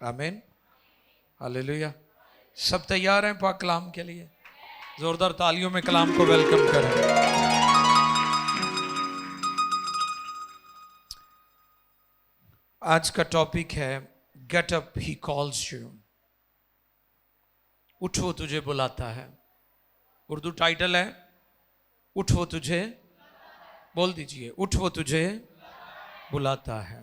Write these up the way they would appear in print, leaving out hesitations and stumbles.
आमीन, हालेलुया। सब तैयार हैं पाक कलाम के लिए? जोरदार तालियों में कलाम को वेलकम करें। आज का टॉपिक है get up he calls you. उठ वो तुझे बुलाता है। उर्दू टाइटल है उठ वो तुझे, बोल दीजिए, उठ वो तुझे बुलाता है।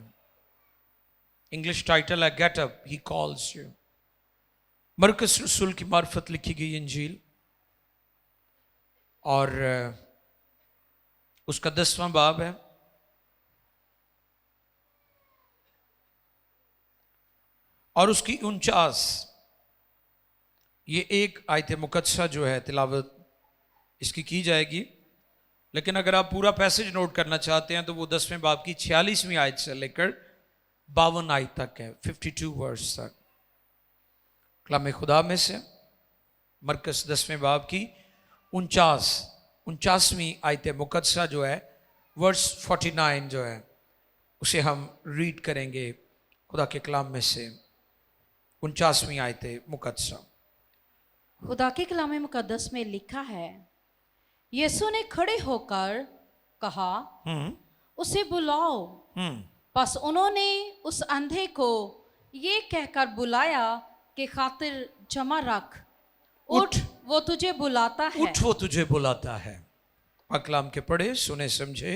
इंग्लिश टाइटल है get up he calls you. मरकस रसूल की मार्फत लिखी गई इंजील और उसका 10वां बाब है और उसकी 49 ये एक आयत मुकद्दसा जो है तिलावत इसकी की जाएगी। लेकिन अगर आप पूरा पैसेज नोट करना चाहते हैं तो वो 10वें बाब की 46वीं आयत से लेकर 52 आयत तक है, 52 वर्स तक। कलाम खुदा में से मरकस 10वें बाब की 49वीं आयत मुकद्दसा जो है वर्स 49 जो है उसे हम रीड करेंगे खुदा के कलाम में से। 49वीं आयत मुकद्दसा। खुदा के कलाम मुकद्दस में लिखा है, यीशु ने खड़े होकर कहा, उसे बुलाओ। बस उन्होंने उस अंधे को ये कहकर बुलाया कि खातिर जमा रख, उठ वो तुझे बुलाता है। उठ वो तुझे बुलाता है। पाक कलाम के पढ़े, सुने, समझे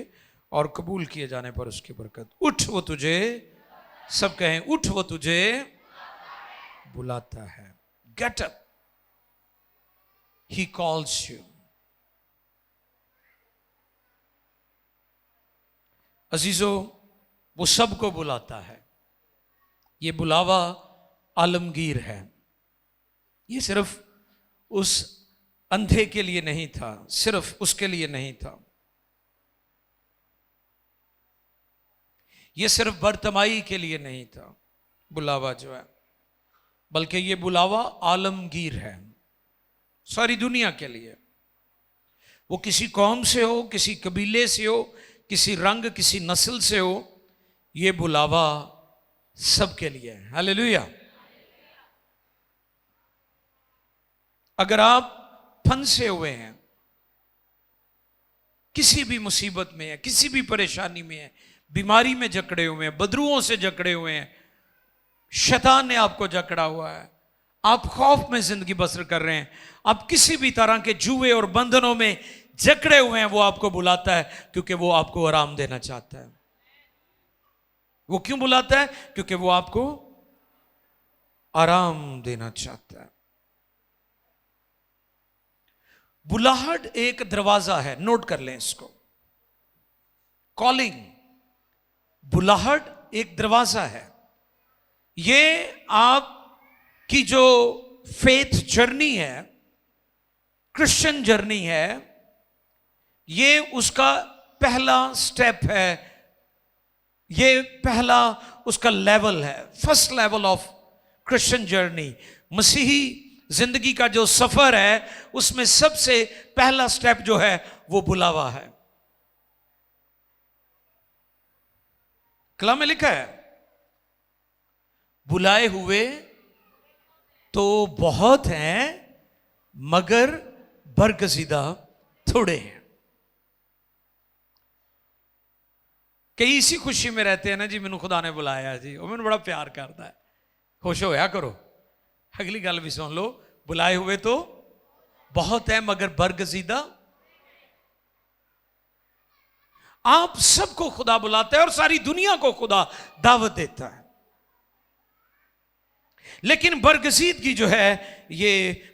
और कबूल किए जाने पर उसकी बरकत। उठ वो तुझे, सब कहें उठ वो तुझे बुलाता है। Get up he calls you. अजीजों, वो सबको बुलाता है। ये बुलावा आलमगीर है। ये सिर्फ उस अंधे के लिए नहीं था, सिर्फ उसके लिए नहीं था। ये सिर्फ बरतमाई के लिए नहीं था बुलावा जो है, बल्कि ये बुलावा आलमगीर है, सारी दुनिया के लिए। वो किसी कौम से हो, किसी कबीले से हो, किसी रंग, किसी नस्ल से हो, ये बुलावा सबके लिए है। हालेलुया। अगर आप फंसे हुए हैं, किसी भी मुसीबत में है, किसी भी परेशानी में है, बीमारी में जकड़े हुए हैं, बदरुओं से जकड़े हुए हैं, शैतान ने आपको जकड़ा हुआ है, आप खौफ में जिंदगी बसर कर रहे हैं, आप किसी भी तरह के जुए और बंधनों में जकड़े हुए हैं, वो आपको बुलाता है क्योंकि वो आपको आराम देना चाहता है। वो क्यों बुलाता है? क्योंकि वो आपको आराम देना चाहता है। बुलाहट एक दरवाजा है, नोट कर लें इसको। कॉलिंग, बुलाहट एक दरवाजा है। ये आपकी जो फेथ जर्नी है, क्रिश्चियन जर्नी है, ये उसका पहला स्टेप है, ये पहला उसका लेवल है, first level of Christian journey. मसीही जिंदगी का जो सफर है उसमें सबसे पहला स्टेप जो है वो बुलावा है। कलाम में लिखा है, बुलाए हुए तो बहुत हैं मगर बरगजीदा थोड़े हैं। कई इसी खुशी में रहते हैं ना जी, मैनू खुदा ने बुलाया जी, वो मैंने बड़ा प्यार करता है। खुश होया करो। अगली गल भी सुन लो, बुलाए हुए तो बहुत है मगर बरगजीदा। आप सबको खुदा बुलाता है और सारी दुनिया को खुदा दावत देता है, लेकिन बरगजीदगी जो है ये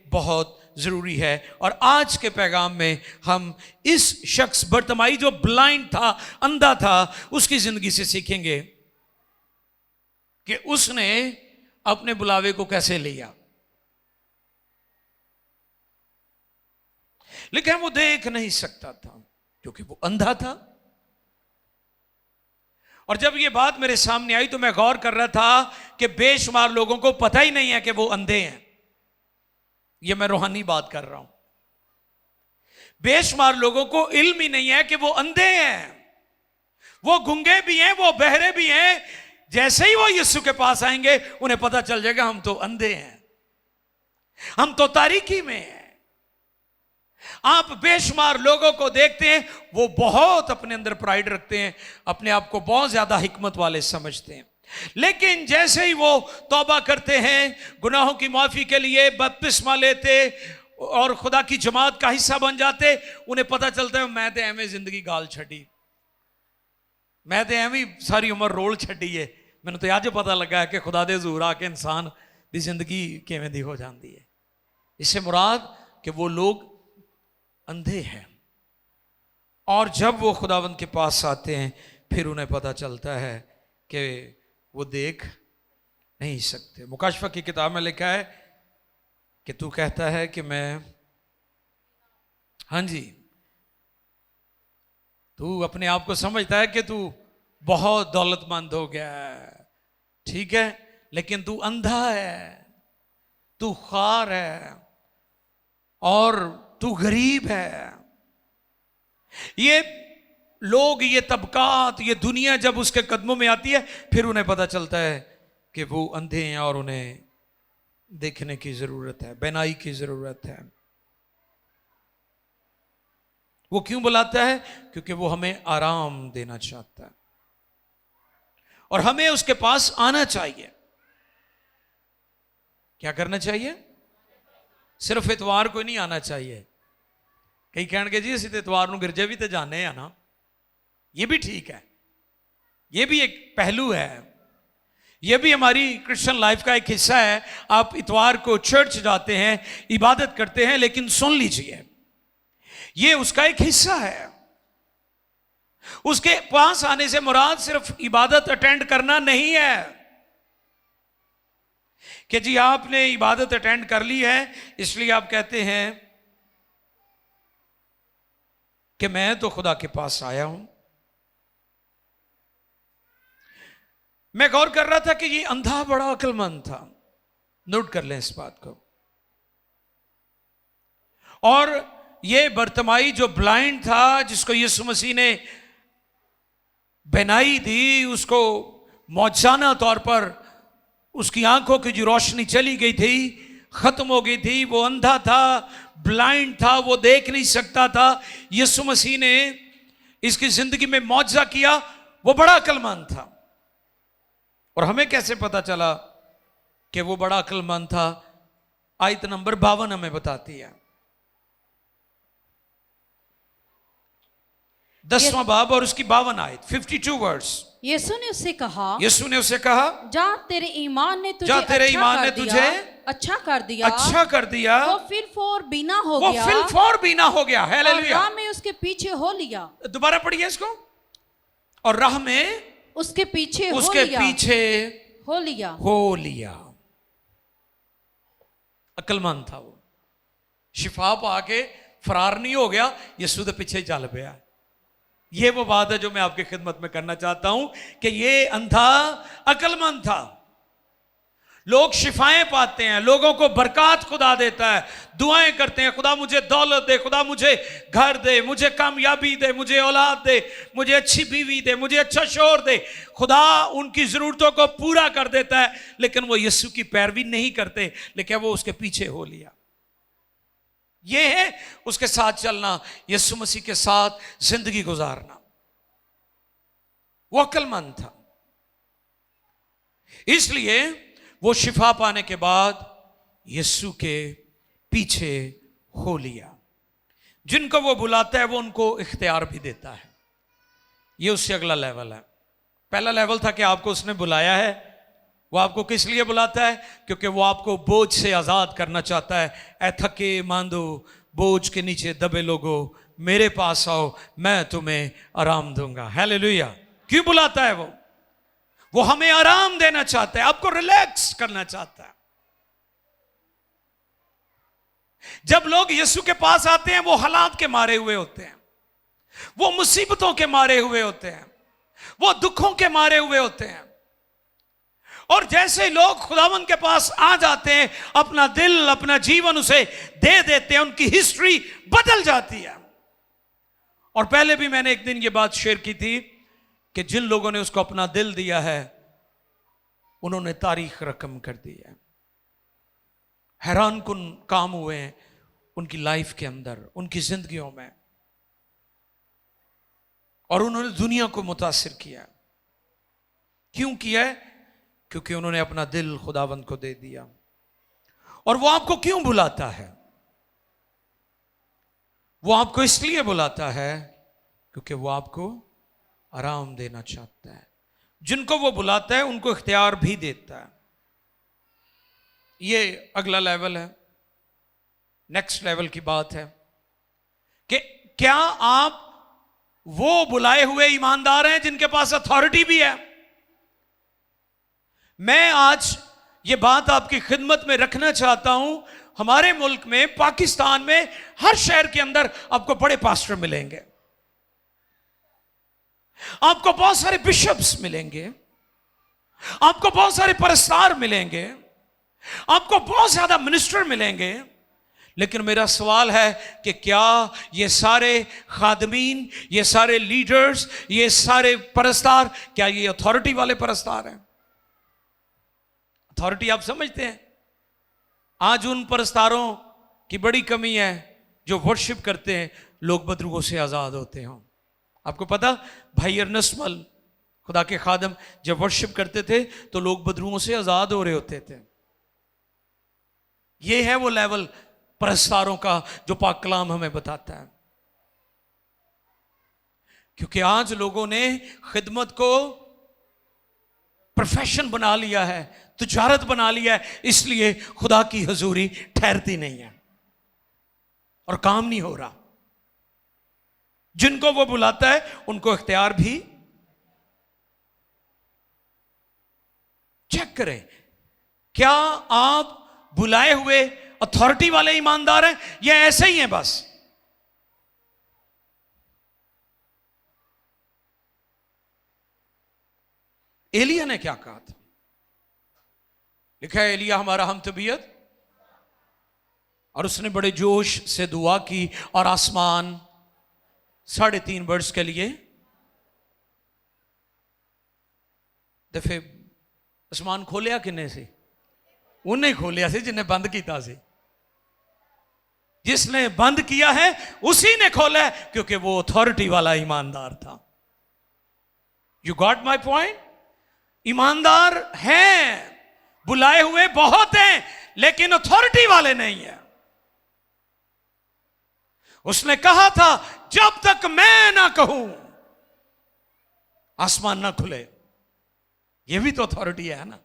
बहुत जरूरी है। और आज के पैगाम में हम इस शख्स बरतमाई जो ब्लाइंड था, अंधा था, उसकी जिंदगी से सीखेंगे कि उसने अपने बुलावे को कैसे लिया। लेकिन वो देख नहीं सकता था क्योंकि वो अंधा था। और जब ये बात मेरे सामने आई तो मैं गौर कर रहा था कि बेशुमार लोगों को पता ही नहीं है कि वो अंधे हैं। ये मैं रूहानी बात कर रहा हूं। बेशुमार लोगों को इल्म ही नहीं है कि वो अंधे हैं, वो गूंगे भी हैं, वो बहरे भी हैं। जैसे ही वो यीशु के पास आएंगे उन्हें पता चल जाएगा हम तो अंधे हैं, हम तो तारीकी में हैं। आप बेशुमार लोगों को देखते हैं, वो बहुत अपने अंदर प्राइड रखते हैं, अपने आप को बहुत ज्यादा हिकमत वाले समझते हैं, लेकिन जैसे ही वो तौबा करते हैं, गुनाहों की माफी के लिए बपतिस्मा लेते और खुदा की जमात का हिस्सा बन जाते, उन्हें पता चलता है मैं तो एवं जिंदगी गाल छड़ी, मैं तो एवं सारी उम्र रोल छड़ी है, मैंने तो अज पता लगा है कि खुदा दे हजूर आके इंसान की जिंदगी किवें दी हो जाती है। इससे मुराद कि वो लोग अंधे हैं, और जब वो खुदावंद के पास आते हैं फिर उन्हें पता चलता है कि वो देख नहीं सकते। मुकाशफा की किताब में लिखा है कि तू कहता है कि मैं, हाँ जी, तू अपने आप को समझता है कि तू बहुत दौलतमंद हो गया है, ठीक है, लेकिन तू अंधा है, तू ख्वार है और तू गरीब है। ये लोग, ये तबकात, ये दुनिया जब उसके कदमों में आती है फिर उन्हें पता चलता है कि वो अंधे हैं और उन्हें देखने की जरूरत है, बेनाई की जरूरत है। वो क्यों बुलाता है? क्योंकि वो हमें आराम देना चाहता है और हमें उसके पास आना चाहिए। क्या करना चाहिए? सिर्फ इतवार को नहीं आना चाहिए। कई कहणगे जी असीं ते इतवार नूं गिरजे भी तो जाने हैं ना, ये भी ठीक है, ये भी एक पहलू है, ये भी हमारी क्रिश्चियन लाइफ का एक हिस्सा है। आप इतवार को चर्च जाते हैं, इबादत करते हैं, लेकिन सुन लीजिए, ये उसका एक हिस्सा है। उसके पास आने से मुराद सिर्फ इबादत अटेंड करना नहीं है कि जी आपने इबादत अटेंड कर ली है इसलिए आप कहते हैं कि मैं तो खुदा के पास आया हूं। मैं गौर कर रहा था कि ये अंधा बड़ा अक्लमंद था, नोट कर लें इस बात को। और ये बर्तमाई जो ब्लाइंड था, जिसको यीशु मसीह ने बेनाई दी, उसको मौजजाना तौर पर उसकी आंखों की जो रोशनी चली गई थी, खत्म हो गई थी, वो अंधा था, ब्लाइंड था, वो देख नहीं सकता था। यीशु मसीह ने इसकी जिंदगी में मौजजा किया, वो बड़ा अक्लमंद था। और हमें कैसे पता चला कि वो बड़ा अक्लमंद था? आयत नंबर 52 हमें बताती है, 10वां बाब और उसकी 52 आयत, 52 वर्ड्स। यीशु ने उससे कहा, जा तेरे ईमान ने तुझे अच्छा कर दिया। वो फिलफोर बीना हो गया। हालेलुया। राह में उसके पीछे हो लिया। दोबारा पढ़िए इसको। और राह में उसके पीछे हो लिया। अक्लमंद था वो, शिफा पा के फरार नहीं हो गया, यीशु के पीछे चल पिया। ये वो बात है जो मैं आपकी खिदमत में करना चाहता हूं कि ये अंधा अक्लमंद था। लोग शिफाएं पाते हैं, लोगों को बरकत खुदा देता है, दुआएं करते हैं, खुदा मुझे दौलत दे, खुदा मुझे घर दे, मुझे कामयाबी दे, मुझे औलाद दे, मुझे अच्छी बीवी दे, मुझे अच्छा शौहर दे। खुदा उनकी जरूरतों को पूरा कर देता है, लेकिन वो यीशु की पैरवी नहीं करते, लेकिन वो उसके पीछे हो लिया। ये है उसके साथ चलना, यीशु मसीह के साथ जिंदगी गुजारना। वो अक्लमंद था, इसलिए वो शिफा पाने के बाद यीशु के पीछे हो लिया। जिनको वो बुलाता है वो उनको इख्तियार भी देता है। ये उससे अगला लेवल है। पहला लेवल था कि आपको उसने बुलाया है। वो आपको किस लिए बुलाता है? क्योंकि वो आपको बोझ से आजाद करना चाहता है। ऐ थके मांदो, बोझ के नीचे दबे लोगो, मेरे पास आओ, मैं तुम्हें आराम दूंगा। हालेलुया। क्यों बुलाता है वो हमें आराम देना चाहता है, आपको रिलैक्स करना चाहता है। जब लोग यीशु के पास आते हैं वो हालात के मारे हुए होते हैं, वो मुसीबतों के मारे हुए होते हैं, वो दुखों के मारे हुए होते हैं। और जैसे लोग खुदावंद के पास आ जाते हैं, अपना दिल, अपना जीवन उसे दे देते हैं, उनकी हिस्ट्री बदल जाती है। और पहले भी मैंने एक दिन ये बात शेयर की थी कि जिन लोगों ने उसको अपना दिल दिया है उन्होंने तारीख रकम कर दी है। हैरान कुन काम हुए हैं उनकी लाइफ के अंदर, उनकी जिंदगियों में, और उन्होंने दुनिया को मुतासिर किया। क्यों किया है? क्योंकि उन्होंने अपना दिल खुदावंद को दे दिया। और वो आपको क्यों बुलाता है? वो आपको इसलिए बुलाता है क्योंकि वो आपको आराम देना चाहता है। जिनको वो बुलाता है उनको इख्तियार भी देता है। ये अगला लेवल है, नेक्स्ट लेवल की बात है कि क्या आप वो बुलाए हुए ईमानदार हैं जिनके पास अथॉरिटी भी है? मैं आज ये बात आपकी खिदमत में रखना चाहता हूं। हमारे मुल्क में, पाकिस्तान में, हर शहर के अंदर आपको बड़े पास्टर मिलेंगे, आपको बहुत सारे बिशप्स मिलेंगे, आपको बहुत सारे परस्तार मिलेंगे, आपको बहुत ज्यादा मिनिस्टर मिलेंगे। लेकिन मेरा सवाल है कि क्या ये सारे खादमीन, ये सारे लीडर्स, ये सारे परस्तार, क्या ये अथॉरिटी वाले परस्तार हैं? अथॉरिटी आप समझते हैं? आज उन परस्तारों की बड़ी कमी है जो वर्शिप करते हैं लोग बदरुओं से आजाद होते हों। आपको पता, भाई अर्नस्मल खुदा के खादम जब वर्शिप करते थे तो लोग बदरुओं से आजाद हो रहे होते थे। यह है वो लेवल परस्तारों का जो पाक कलाम हमें बताता है। क्योंकि आज लोगों ने खिदमत को प्रोफेशन बना लिया है, तिजारत बना लिया है, इसलिए खुदा की हजूरी ठहरती नहीं है और काम नहीं हो रहा। जिनको वो बुलाता है उनको इख्तियार भी। चेक करें, क्या आप बुलाए हुए अथॉरिटी वाले ईमानदार हैं या ऐसे ही हैं बस? एलिया ने क्या कहा था? लिखा है, एलिया हमारा हम तबीयत, और उसने बड़े जोश से दुआ की और आसमान 3.5 वर्ष के लिए दफे आसमान खोलिया किन्ने से? उन्हें खोलिया से जिन्हें बंद किया से। जिसने बंद किया है उसी ने खोला है, क्योंकि वो अथॉरिटी वाला ईमानदार था। You got my point? ईमानदार हैं, बुलाए हुए बहुत हैं, लेकिन अथॉरिटी वाले नहीं है। उसने कहा था, जब तक मैं ना कहूं आसमान ना खुले। यह भी तो अथॉरिटी है ना।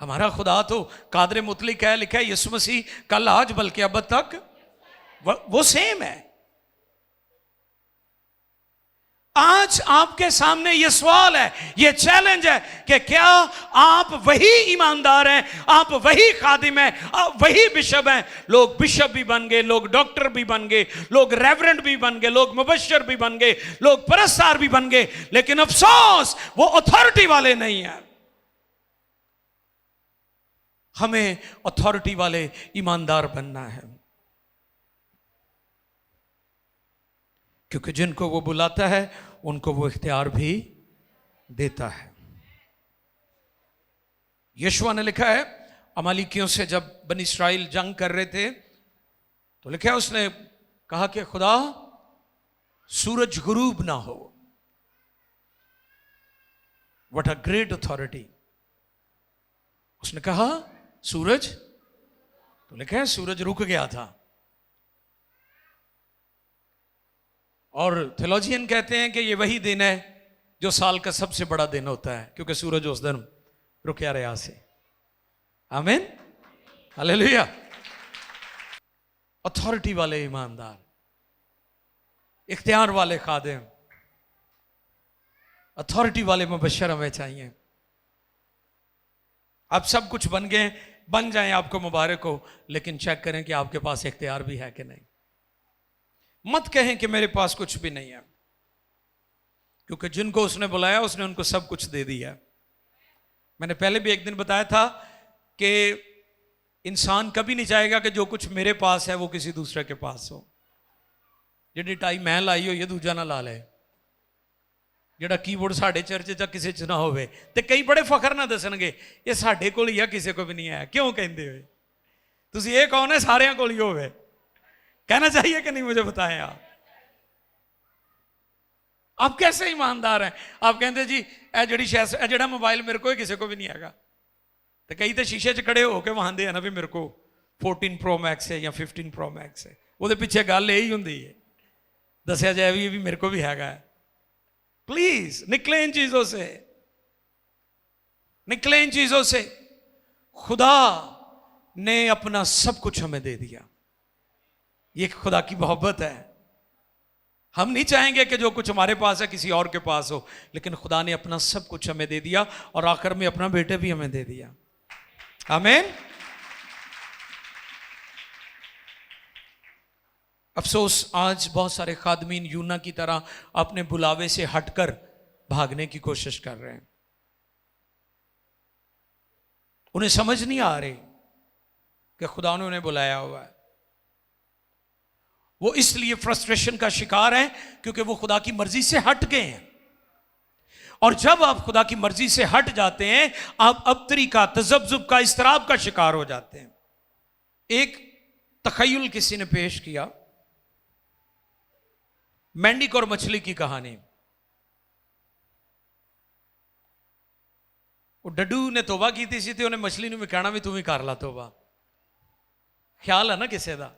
हमारा खुदा तो कादर मुतलिक है। लिखा है, यीशु मसीह कल, आज, बल्कि अब तक वो सेम है। आज आपके सामने यह सवाल है, यह चैलेंज है कि क्या आप वही ईमानदार हैं, आप वही खादिम हैं, आप वही बिशप हैं? लोग बिशप भी बन गए, लोग डॉक्टर भी बन गए, लोग रेवरेंड भी बन गए, लोग मुबश्शिर भी बन गए, लोग परस्तार भी बन गए, लेकिन अफसोस वो अथॉरिटी वाले नहीं हैं। हमें अथॉरिटी वाले ईमानदार बनना है, क्योंकि जिनको वो बुलाता है उनको वो इख्तियार भी देता है। यशुआ ने लिखा है, अमालिकियों से जब बनी इस्राइल जंग कर रहे थे तो लिखा है, उसने कहा कि खुदा सूरज गुरूब ना हो। What a great authority. उसने कहा सूरज, तो लिखा है सूरज रुक गया था। और थियोलॉजियन कहते हैं कि ये वही दिन है जो साल का सबसे बड़ा दिन होता है, क्योंकि सूरज उस दिन रुकया रहा से। आमीन, हालेलुया। अथॉरिटी वाले ईमानदार, इख्तियार वाले खादिम, अथॉरिटी वाले मुबश्शिर हमें चाहिए। आप सब कुछ बन गए, बन जाएं, आपको मुबारक हो, लेकिन चेक करें कि आपके पास इख्तियार भी है कि नहीं। मत कहें कि मेरे पास कुछ भी नहीं है, क्योंकि जिनको उसने बुलाया उसने उनको सब कुछ दे दिया। मैंने पहले भी एक दिन बताया था कि इंसान कभी नहीं चाहेगा कि जो कुछ मेरे पास है वो किसी दूसरे के पास हो। जिहड़ी टाई मैं लाई हो ये दूजा ना ला ले। ਜਿਹੜਾ ਕੀਬੋਰਡ ਸਾਡੇ ਚਰਚ 'ਚ ਕਿਸੇ 'ਚ ਨਾ ਹੋਵੇ। ਤੇ ਕਈ ਬੜੇ ਫਖਰ ਨਾਲ ਦੱਸਣਗੇ ਇਹ ਸਾਡੇ ਕੋਲ ਹੀ ਆ, ਕਿਸੇ ਕੋਲ ਵੀ ਨਹੀਂ ਆਇਆ। ਕਿਉਂ ਕਹਿੰਦੇ ਹੋਏ ਤੁਸੀਂ ਇਹ ਕੌਣ ਹੈ ਸਾਰਿਆਂ ਕੋਲ ਹੀ ਹੋਵੇ? कहना चाहिए कि नहीं? मुझे बताएं आप कैसे ईमानदार हैं? आप कहते जी ए जड़ी शैस ए जड़ा मोबाइल मेरे को किसी को भी नहीं हैगा। तो कई तो शीशे च खड़े होकर वहांदे हैं ना भी मेरे को 14 Pro Max है या 15 Pro Max है, वो पिछे गल यही होंगी है दसिया जाए भी मेरे को भी हैगा। प्लीज निकले इन चीजों से, निकले इन चीजों से। खुदा ने अपना सब कुछ हमें दे दिया, ये खुदा की मोहब्बत है। हम नहीं चाहेंगे कि जो कुछ हमारे पास है किसी और के पास हो, लेकिन खुदा ने अपना सब कुछ हमें दे दिया और आखिर में अपना बेटे भी हमें दे दिया। आमीन। अफसोस आज बहुत सारे खादमीन यूना की तरह अपने बुलावे से हटकर भागने की कोशिश कर रहे हैं। उन्हें समझ नहीं आ रही कि खुदा ने उन्हें बुलाया हुआ है। वो इसलिए फ्रस्ट्रेशन का शिकार है क्योंकि वो खुदा की मर्जी से हट गए हैं। और जब आप खुदा की मर्जी से हट जाते हैं, आप अबतरी का, तजब्जुब का, इस्तराब का शिकार हो जाते हैं। एक तखय्युल किसी ने पेश किया, मेंढक और मछली की कहानी। वो डड्डू ने तोबा की थी तो उन्हें मछली ने भी कहना भी तू भी कर ला तोबा। ख्याल है ना किसी का?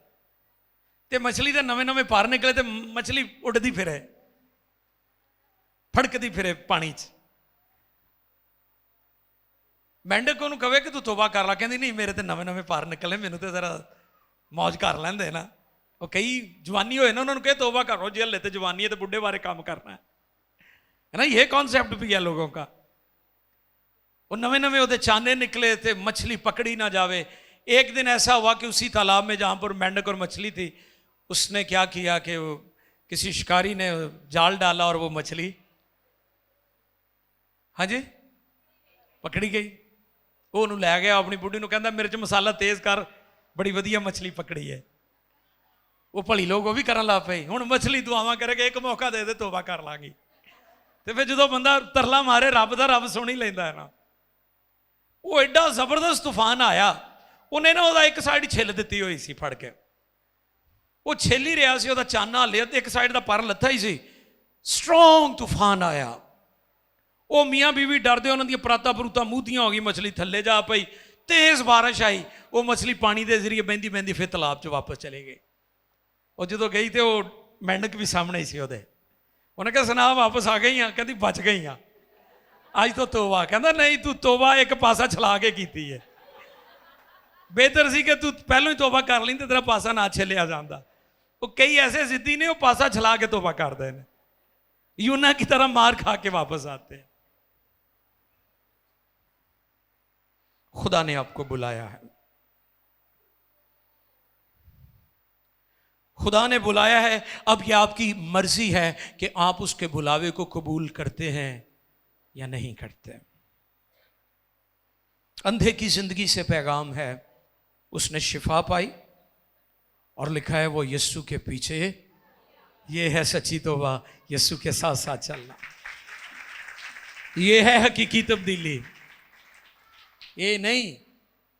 ते मछली के नवे नवे पार निकले तो मछली उड़ती फिरे, फड़कती फिरे पानी च। मेंढक को कहे कि तू तोबा कर ला, कहती नहीं मेरे तो नवे नवे पार निकले, मैनू तो जरा मौज कर लेंदे ना। वो कई जवानी होए ना, उन्होंने कहे तोबा करो जी, हले तो जवानी है तो बुढ़े बारे काम करना है ना। ये कॉन्सेप्ट भी है लोगों का। वो नवे नवे वो चाने निकले थे, मछली पकड़ी ना जावे। एक दिन ऐसा हुआ कि उसी तालाब में जहां पर मेंढक और मछली थी, उसने क्या किया कि वो किसी शिकारी ने जाल डाला और वो मछली, हाँ जी, पकड़ी गई। वो उन्होंने लै गया अपनी बुढ़ी को, कहता मेरे च मसाला तेज कर, बड़ी वधिया मछली पकड़ी है। वो भली लोग वो भी करन लग पई, हुण मछली दुआवां करे एक मौका दे दे तोबा कर लांगी। तो फिर जो बंदा तरला मारे रब दा, रब सुन ही लैंदा है ना। वो एडा जबरदस्त तूफान आया, उन्हें ना वो एक साइड छिल दी हुई सी फड़ के, वो छिल ही रहा सी, चाना हलिया तो एक साइड का पर लथा ही सी। स्ट्रोंग तूफान आया, वो मियाँ बीवी डरते, उन्होंने पराता परूता मूधियां हो गई, मछली थले जा पई, तेज बारिश आई, वो मछली पानी के जरिए बहती बहती फिर तालाब च वापस चले गई। और जो गई तो वो मेंढक भी सामने ही सी, उन्हें कहा सुना वापस आ गई हाँ? कहती बच गई हाँ, अज तो तोबा। कहता नहीं तू तोबा एक पासा छला के की है, बेहतर सी कि तू पहलों ही तोबा कर ली तो तेरा पासा ना छिलिया जाता। वो कई ऐसे जिद्दी ने वो पासा छला के तोबा करते हैं, यूना की तरह मार खा के वापस आते हैं। खुदा ने आपको बुलाया है, खुदा ने बुलाया है। अब यह आपकी मर्जी है कि आप उसके बुलावे को कबूल करते हैं या नहीं करते। अंधे की जिंदगी से पैगाम है, उसने शिफा पाई और लिखा है वो यीशु के पीछे। ये है सच्ची तौबा, यीशु के साथ साथ चलना। ये है हकीकी तब्दीली। ये नहीं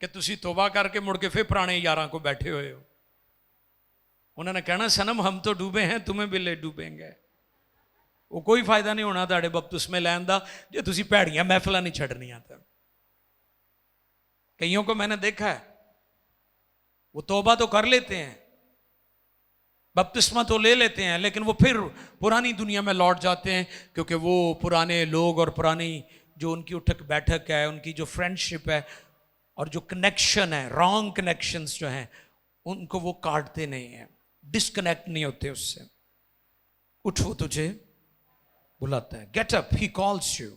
कि तुसी तौबा करके मुड़ के फिर पुराने यारां को बैठे हुए हो। उन्होंने कहना सनम हम तो डूबे हैं, तुम्हें भी ले डूबेंगे। वो कोई फायदा नहीं होना तुहाडे बपतिस्मे लैण दा जे तुसी भैड़ियां महफिलां नहीं छड्डनियां। तो कईयों को मैंने देखा है, वो तौबा तो कर लेते हैं, बपतिस्मा तो ले लेते हैं, लेकिन वो फिर पुरानी दुनिया में लौट जाते हैं, क्योंकि वो पुराने लोग और पुरानी जो उनकी उठक बैठक है, उनकी जो फ्रेंडशिप है और जो कनेक्शन है, रॉन्ग कनेक्शंस जो हैं, उनको वो काटते नहीं हैं, डिस्कनेक्ट नहीं होते उससे। उठो, तुझे बुलाता है। Get up, he calls you.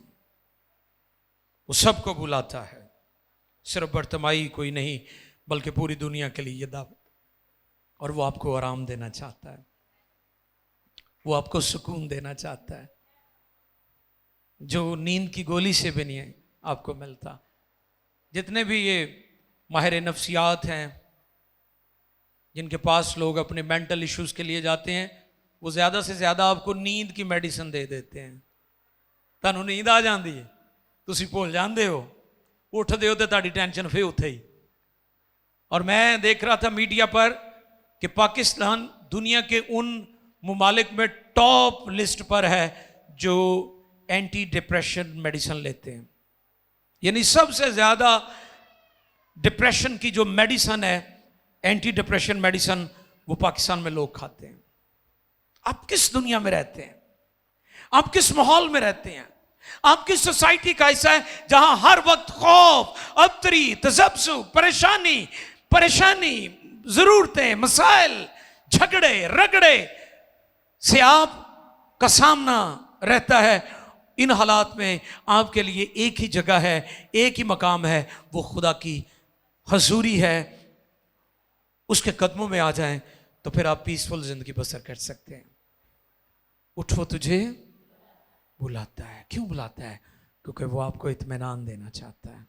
वो सबको बुलाता है, सिर्फ बर्तमाई कोई नहीं बल्कि पूरी दुनिया के लिए ये दावत। और वो आपको आराम देना चाहता है, वो आपको सुकून देना चाहता है, जो नींद की गोली से भी नहीं आपको मिलता। जितने भी ये माहिर नफ्सियात हैं, जिनके पास लोग अपने मेंटल इश्यूज़ के लिए जाते हैं, वो ज़्यादा से ज़्यादा आपको नींद की मेडिसिन दे देते हैं। ਤੁਹਾਨੂੰ ਨੀਂਦ ਆ ਜਾਂਦੀ ਹੈ, ਤੁਸੀਂ ਭੁੱਲ ਜਾਂਦੇ हो, ਉੱਠਦੇ ਹੋ तो ਤੁਹਾਡੀ टेंशन फिर ਉੱਥੇ ही। और मैं देख रहा था मीडिया पर कि पाकिस्तान दुनिया के उन मुमालिक में टॉप लिस्ट पर है जो एंटी डिप्रेशन मेडिसिन लेते हैं। यानी सबसे ज्यादा डिप्रेशन की जो मेडिसिन है, एंटी डिप्रेशन मेडिसिन, वो पाकिस्तान में लोग खाते हैं। आप किस दुनिया में रहते हैं? आप किस माहौल में रहते हैं? आपकी सोसाइटी का हिस्सा है जहां हर वक्त खौफ, अबतरी, तजब्सु, परेशानी, जरूरतें, मसाइल, झगड़े रगड़े से आप का सामना रहता है। इन हालात में आपके लिए एक ही जगह है, एक ही मकाम है, वो खुदा की हजूरी है। उसके कदमों में आ जाएं तो फिर आप पीसफुल जिंदगी बसर कर सकते हैं। उठो तुझे बुलाता है। क्यों बुलाता है? क्योंकि वो आपको इत्मीनान देना चाहता है,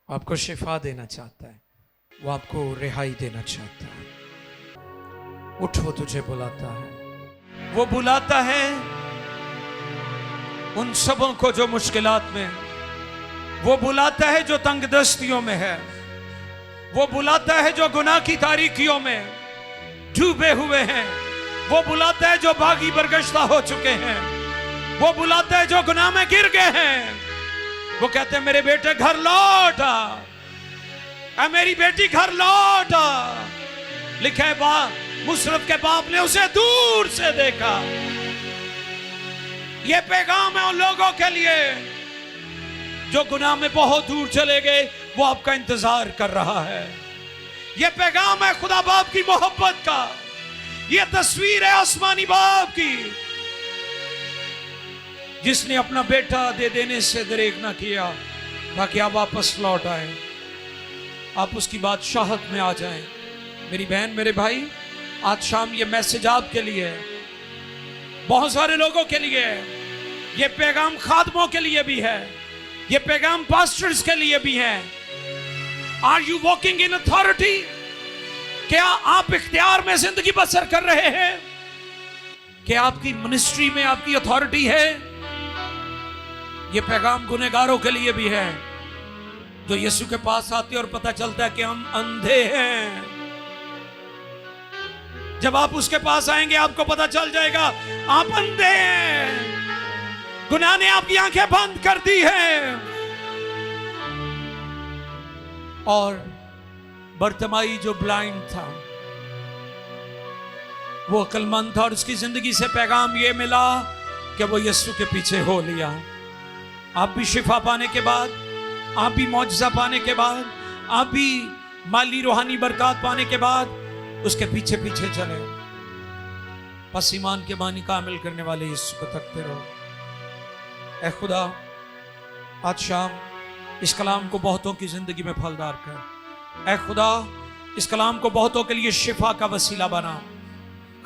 आपको शिफा देना चाहता है, वो आपको रिहाई देना चाहता है। उठो तुझे बुलाता है। वो बुलाता है उन सबों को जो मुश्किलात में, वो बुलाता है जो तंगदस्तियों में है, वो बुलाता है जो गुनाह की तारीकियों में डूबे हुए हैं, वो बुलाता है जो बागी बरगश्ता हो चुके हैं, वो बुलाता है जो गुनाह में गिर गए हैं। वो कहते हैं मेरे बेटे घर लौट आ, मेरी बेटी घर लौट आ। लिखा है मुशर्रफ के बाप ने उसे दूर से देखा। यह पैगाम है उन लोगों के लिए जो गुनाह में बहुत दूर चले गए, वो आपका इंतजार कर रहा है। यह पैगाम है खुदा बाप की मोहब्बत का। यह तस्वीर है आसमानी बाप की, जिसने अपना बेटा दे देने से दरेक ना किया ताकि आप वापस लौट आए, आप उसकी बादशाहत में आ जाएं। मेरी बहन, मेरे भाई, आज शाम ये मैसेज आपके लिए है, बहुत सारे लोगों के लिए है। ये पैगाम खादमों के लिए भी है, ये पैगाम पास्टर्स के लिए भी है। Are you walking in authority? क्या आप इख्तियार में जिंदगी बसर कर रहे हैं? क्या आपकी मिनिस्ट्री में आपकी अथॉरिटी है? ये पैगाम गुनहगारों के लिए भी है जो यीशु के पास आते और पता चलता है कि हम अंधे हैं। जब आप उसके पास आएंगे आपको पता चल जाएगा आप अंधे हैं, गुनाह ने आपकी आंखें बंद कर दी है। और बर्तमाई जो ब्लाइंड था वो अक्लमंद था और उसकी जिंदगी से पैगाम ये मिला कि वो यीशु के पीछे हो लिया। आप भी शिफा पाने के बाद, आप भी मौजज़ा पाने के बाद, आप भी माली रूहानी बरकत पाने के बाद उसके पीछे पीछे चले। बस ईमान के बानी कामिल करने वाले यीशु को तकते रहो। ऐ खुदा, आज शाम इस कलाम को बहुतों की जिंदगी में फलदार कर। ऐ खुदा, इस कलाम को बहुतों के लिए शिफा का वसीला बना।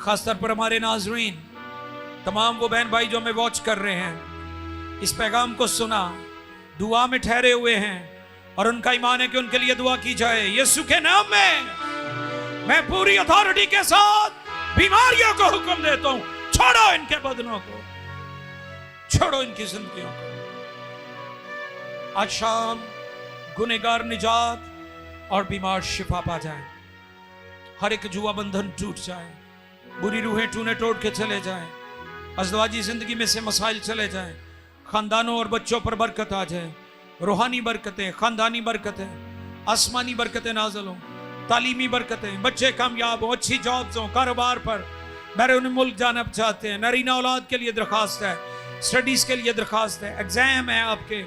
खासतौर पर हमारे नाज़रीन, तमाम वो बहन भाई जो हमें वॉच कर रहे हैं, इस पैगाम को सुना, दुआ में ठहरे हुए हैं और उनका ईमान है कि उनके लिए दुआ की जाए। यीशु के नाम में मैं पूरी अथॉरिटी के साथ बीमारियों को हुक्म देता हूं, छोड़ो इनके बदनों को, छोड़ो इनकी जिंदगियों को। आज शाम गुनहगार निजात और बीमार शिफा पा जाए, हर एक जुआ बंधन टूट जाए, बुरी रूहें टूने तोड़ के चले जाएं, अज़दवाजी जिंदगी में से मसाइल चले जाएं, खानदानों और बच्चों पर बरकत आ जाए, रूहानी बरकतें, खानदानी बरकतें, आसमानी बरकतें नाज़िल हों, तालीमी बरकतें, बच्चे कामयाब हों, अच्छी जॉब्स हों, कारोबार पर बैरून मुल्क जाना चाहते हैं, नरीना औलाद के लिए दरख्वास्त है, स्टडीज के लिए दरख्वास्त है, एग्जाम है, आपके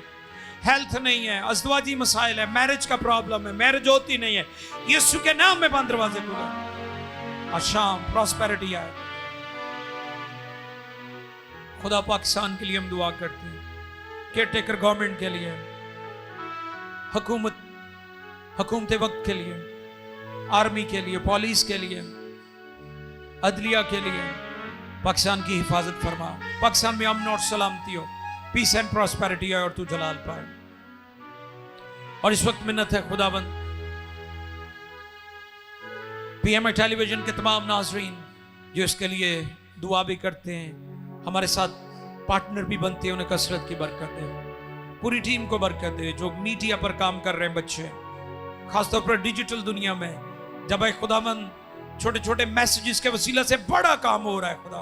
हेल्थ नहीं है, अज़दवाजी मसाइल है, मैरिज का प्रॉब्लम है, मैरिज होती नहीं है, यीशु के नाम में बंद दरवाजे खुले। आज शाम प्रॉस्पेरिटी आए। खुदा पाकिस्तान के लिए हम दुआ करते हैं, केयरटेकर गवर्नमेंट के लिए, हुकूमत वक्त के लिए, आर्मी के लिए, पुलिस के लिए, अदलिया के लिए। पाकिस्तान की हिफाजत फरमा, पाकिस्तान में अमन और सलामती हो, पीस एंड प्रॉस्पेरिटी है और तू जलाल पाए। और इस वक्त मिन्नत है खुदाबंद, पीएमए टेलीविजन के तमाम नाजरीन जो इसके लिए दुआ भी करते हैं, हमारे साथ पार्टनर भी बनते हैं, उन्हें कसरत की बरकत दे। पूरी टीम को बरकत दे जो मीडिया पर काम कर रहे हैं बच्चे, खासतौर पर डिजिटल दुनिया में, जब एक खुदावंद छोटे छोटे मैसेजेस के वसीला से बड़ा काम हो रहा है खुदा।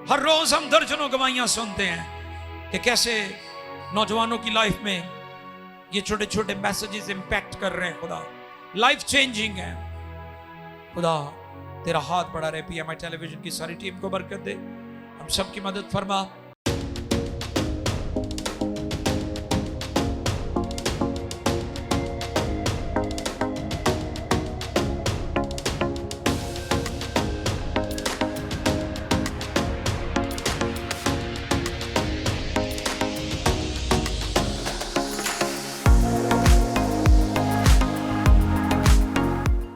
हर रोज हम दर्जनों गवाहियां सुनते हैं कि कैसे नौजवानों की लाइफ में ये छोटे छोटे मैसेजेस इंपैक्ट कर रहे हैं खुदा, लाइफ चेंजिंग है खुदा। तेरा हाथ बढ़ा रहे, PMI टेलीविजन की सारी टीम को बरकत दे, हम सबकी मदद फरमा।